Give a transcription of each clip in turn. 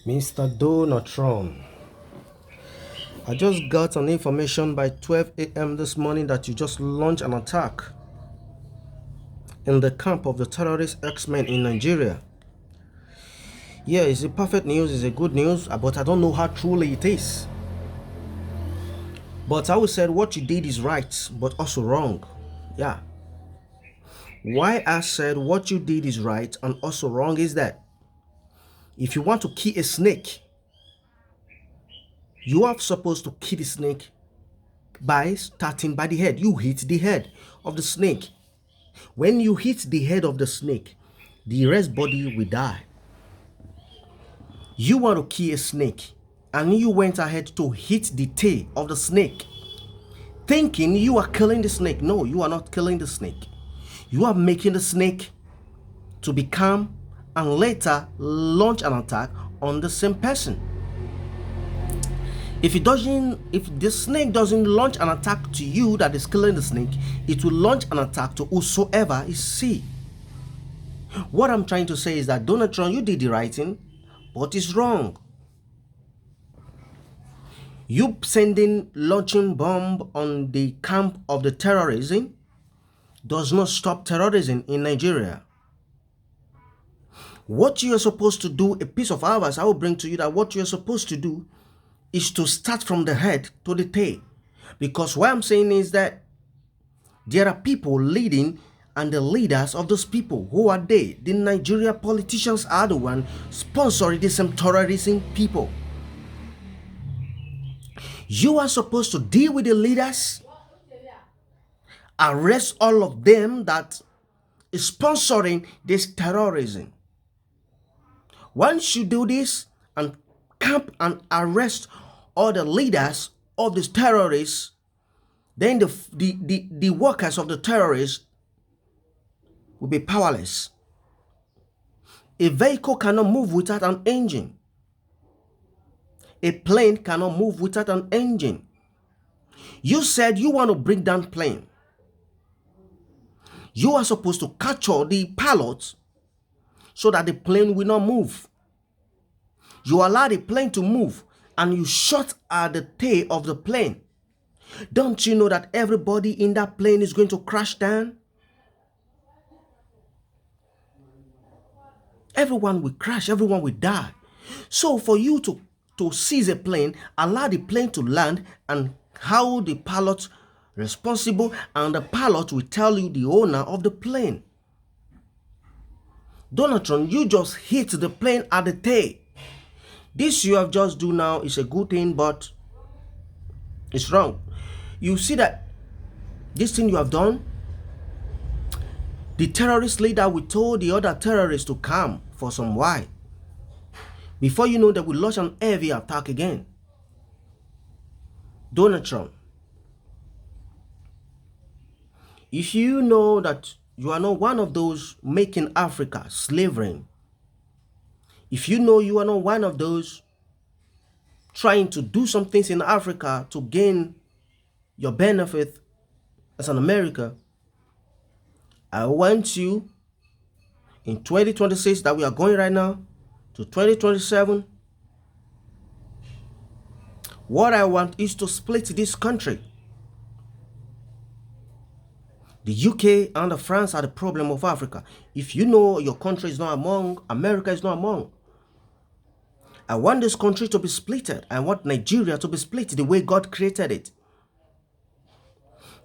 Mr. Donald Trump, I just got an information by 12 a.m. this morning that you just launched an attack in the camp of the terrorist X-Men in Nigeria. Yeah, it's a perfect news, it's a good news, but I don't know how truly it is. But I would say what you did is right, but also wrong. Yeah. Why I said what you did is right and also wrong is that if you want to kill a snake, you are supposed to kill the snake by starting by the head. You hit the head of the snake. When you hit the head of the snake, the rest body will die. You want to kill a snake and you went ahead to hit the tail of the snake, thinking you are killing the snake. No, you are not killing the snake. You are making the snake to be calm and later launch an attack on the same person. If the snake doesn't launch an attack to you that is killing the snake, it will launch an attack to whosoever is see. What I'm trying to say is that Donald Trump, you did the right thing, but it's wrong. You launching bomb on the camp of the terrorism does not stop terrorism in Nigeria. What you are supposed to do, a piece of advice I will bring to you, that what you are supposed to do is to start from the head to the tail. Because what I'm saying is that there are people leading, and the leaders of those people, who are they? The Nigeria politicians are the one sponsoring the same terrorism people. You are supposed to deal with the leaders, arrest all of them that is sponsoring this terrorism. Once you do this and camp and arrest all the leaders of these terrorists, then the workers of the terrorists will be powerless. A vehicle cannot move without an engine. A plane cannot move without an engine. You said you want to bring down plane. You are supposed to capture the pilot so that the plane will not move. You allow the plane to move and you shot at the tail of the plane. Don't you know that everybody in that plane is going to crash down? Everyone will crash, everyone will die. So for you to seize a plane, allow the plane to land and hold the pilot responsible, and the pilot will tell you the owner of the plane. Donald Trump, you just hit the plane at the tail. This you have just do now is a good thing, but it's wrong. You see that this thing you have done, the terrorist leader will told the other terrorists to come for some while. Before you know, they will launch an heavy attack again. Donald Trump, if you know that you are not one of those making Africa slavering, if you know you are not one of those trying to do some things in Africa to gain your benefit as an American, I want you in 2026 that we are going right now to 2027. What I want is to split this country. The UK and France are the problem of Africa. If you know your country is not among, America is not among. I want this country to be splitted. I want Nigeria to be split the way God created it.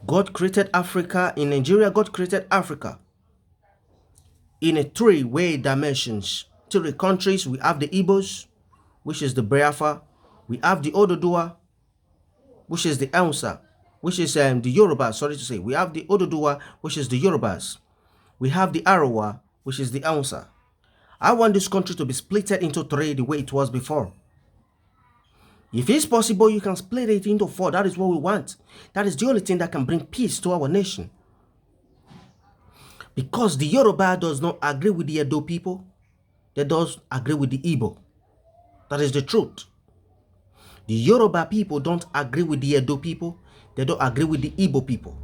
God created Africa. In Nigeria, God created Africa in a three-way dimensions. Three countries. We have the Igbos, which is the Biafra. We have the Oduduwa, which is the Hausa, which is the Yoruba, sorry to say. We have the Oduduwa, which is the Yorubas. We have the Arawa, which is the Hausa. I want this country to be splitted into three the way it was before. If it's possible, you can split it into four. That is what we want. That is the only thing that can bring peace to our nation. Because the Yoruba does not agree with the Edo people, they does agree with the Igbo. That is the truth. The Yoruba people don't agree with the Edo people, they don't agree with the Igbo people.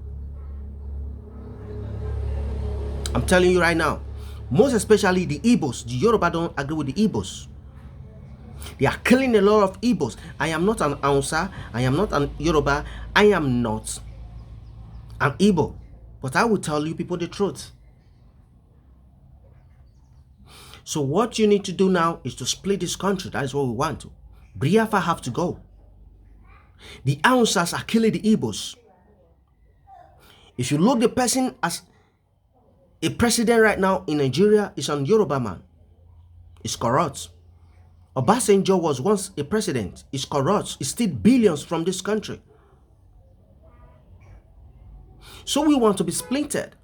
I'm telling you right now, most especially the Igbos. The Yoruba don't agree with the Igbos. They are killing a lot of Igbos. I am not an Hausa. I am not an Yoruba. I am not an Igbo. But I will tell you people the truth. So what you need to do now is to split this country. That is what we want to. Biafra have to go. The Hausas are killing the Igbos. If you look the person as a president right now in Nigeria, is an Yoruba man. It's corrupt. Obasanjo was once a president. It's corrupt. He steals billions from this country. So we want to be splintered.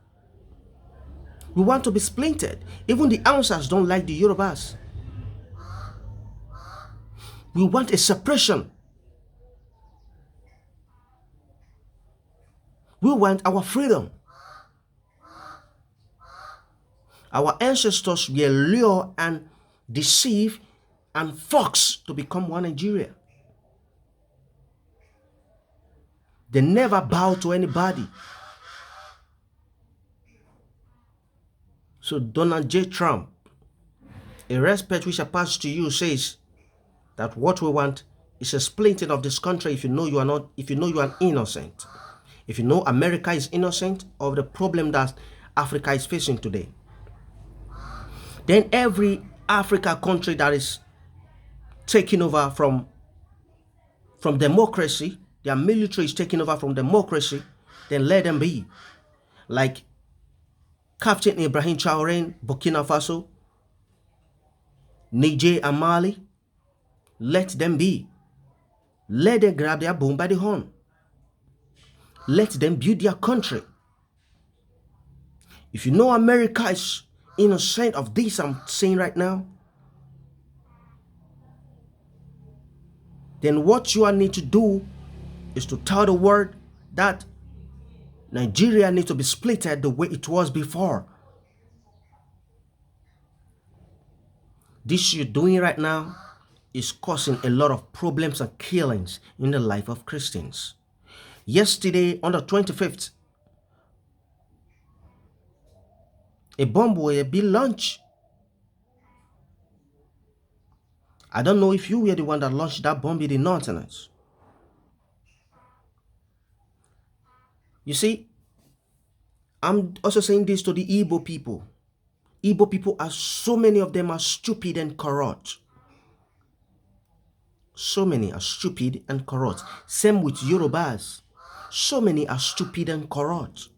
We want to be splintered. Even the Hausas don't like the Yorubas. We want a separation. We want our freedom. Our ancestors were lured and deceived and forced to become one Nigeria. They never bow to anybody. So Donald J. Trump, a respect which I pass to you, says that what we want is a splitting of this country. If you know you are innocent, if you know America is innocent of the problem that Africa is facing today, then every Africa country that is taking over from democracy, their military is taking over from democracy, then let them be. Like Captain Ibrahim Traoré, Burkina Faso, Niger and Mali, let them be. Let them grab their bone by the horn. Let them build their country. If you know America is innocent of this I'm saying right now, then what you need to do is to tell the world that Nigeria needs to be splitted the way it was before. This you're doing right now is causing a lot of problems and killings in the life of Christians. Yesterday, on the 25th, a bomb will be launched. I don't know if you were the one that launched that bomb in the Northerners. You see, I'm also saying this to the Igbo people. Igbo people are, so many of them are stupid and corrupt. So many are stupid and corrupt. Same with Yorubas. So many are stupid and corrupt.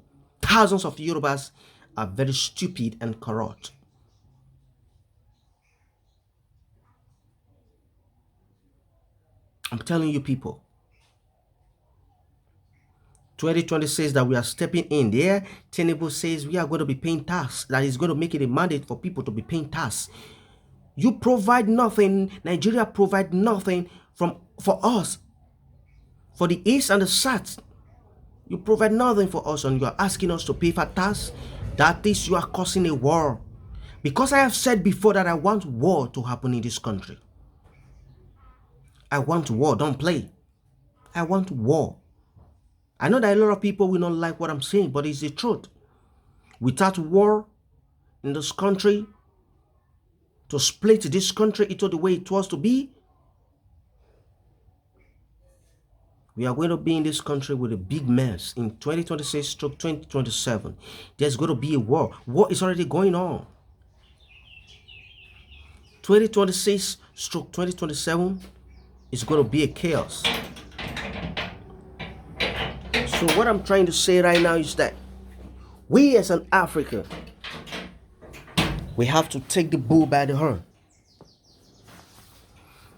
Thousands of Yorubas are very stupid and corrupt. I'm telling you people, 2020 says that we are stepping in there. Tinubu says we are going to be paying tax. That is going to make it a mandate for people to be paying tax. You provide nothing. Nigeria provide nothing for us. For the East and the South, you provide nothing for us, and you are asking us to pay for tax. That is, you are causing a war. Because I have said before that I want war to happen in this country. I want war. Don't play. I want war. I know that a lot of people will not like what I'm saying, but it's the truth. Without war in this country, to split this country into the way it was to be, we are going to be in this country with a big mess in 2026-2027. There's going to be a war. War is already going on. 2026-2027 is going to be a chaos. So what I'm trying to say right now is that we as an African, we have to take the bull by the horn.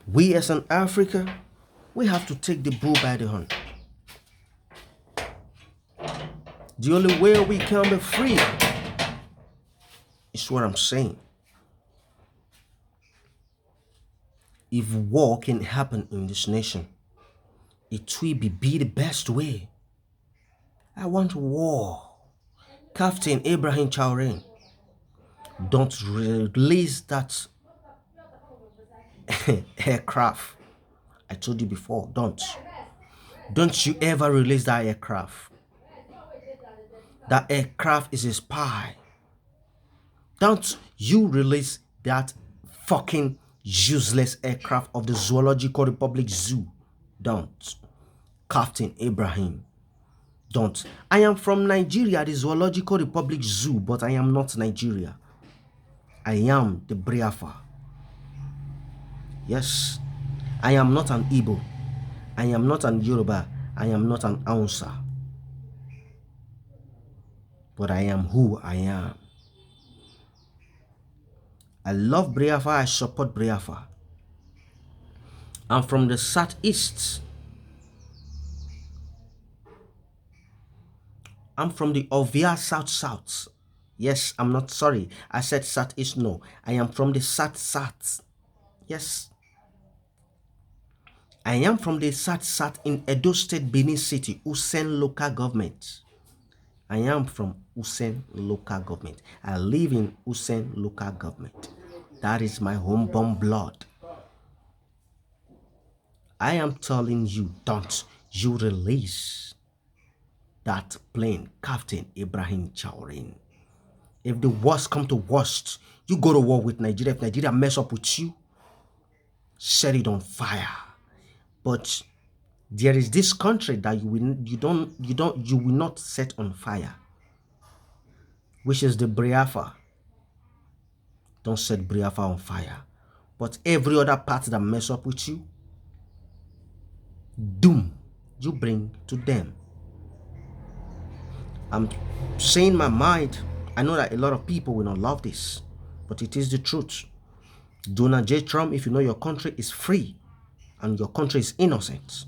We as an Africa, we have to take the bull by the horn. The only way we can be free is what I'm saying. If war can happen in this nation, it will be the best way. I want war. Captain Ibrahim Traoré, don't release that aircraft. I told you before, don't you ever release that aircraft. That aircraft is a spy. Don't you release that fucking Useless aircraft of the Zoological Republic Zoo. Don't. Captain Ibrahim. Don't. I am from Nigeria, the Zoological Republic Zoo, but I am not Nigeria. I am the Biafra. Yes. I am not an Igbo. I am not an Yoruba. I am not an Hausa. But I am who I am. I love Biafra. I support Biafra. I'm from the southeast. I'm from the Ovia South. Yes, I'm not sorry. I said southeast. No, I am from the South. Yes. I am from the South in Edo State, Benin City, Usen local government. I am from Usen local government. I live in Usen local government. That is my homeborn blood. I am telling you, don't you release that plane, Captain Ibrahim Traoré. If the worst come to worst, you go to war with Nigeria. If Nigeria mess up with you, set it on fire. But there is this country that you will not set on fire, which is the Biafra. Don't set Biafra on fire. But every other part that mess up with you, doom you bring to them. I'm saying my mind. I know that a lot of people will not love this, but it is the truth. Donald J. Trump, if you know your country is free and your country is innocent,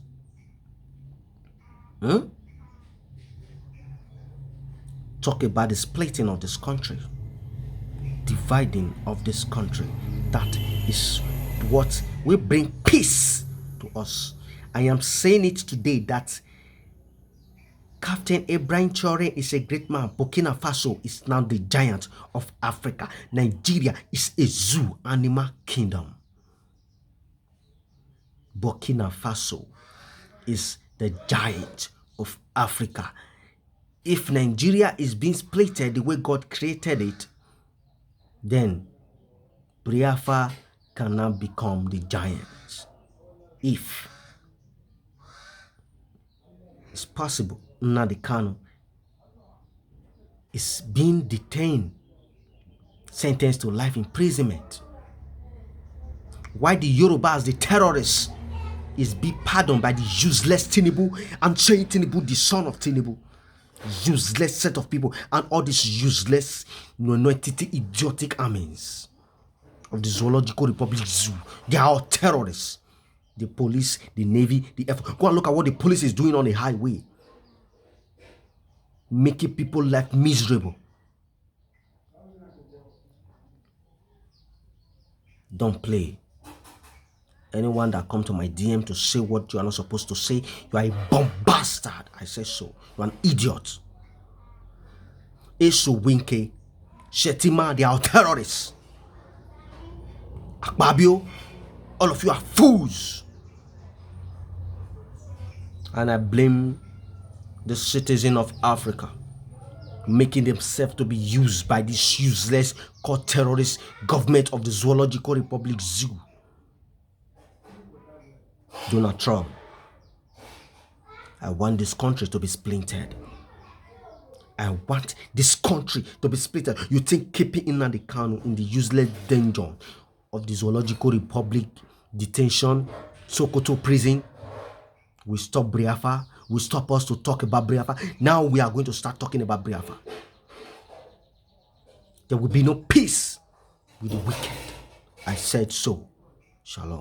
talk about the splitting of this country, dividing of this country. That is what will bring peace to us. I am saying it today that Captain Ibrahim Traoré is a great man. Burkina Faso is now the giant of Africa. Nigeria is a zoo, animal kingdom. Burkina Faso is the giant of Africa. If Nigeria is being splitted the way God created it, then Biafra cannot become the giant. If it's possible, Nnamdi Kanu is being detained, sentenced to life imprisonment. Why the Yorubas, the terrorists, is be pardoned by the useless Tinubu and saying Tinubu, the son of Tinubu, useless set of people, and all these useless, non-entity, idiotic armies of the Zoological Republic Zoo. They are all terrorists. The police, the navy, the Air Force. Go and look at what the police is doing on the highway, making people life miserable. Don't play. Anyone that come to my DM to say what you are not supposed to say, you are a bomb bastard. I say so. You are an idiot. Eso Winke, Shetima, they are terrorists. Akpabio, all of you are fools. And I blame the citizen of Africa, making themselves to be used by this useless called terrorist government of the Zoological Republic Zoo. Donald Trump, I want this country to be splintered. I want this country to be splintered. You think keeping Nnamdi Kanu in the useless dungeon of the Zoological Republic detention, Sokoto prison, will stop Biafra, will stop us to talk about Biafra? Now we are going to start talking about Biafra. There will be no peace with the wicked. I said so. Shalom.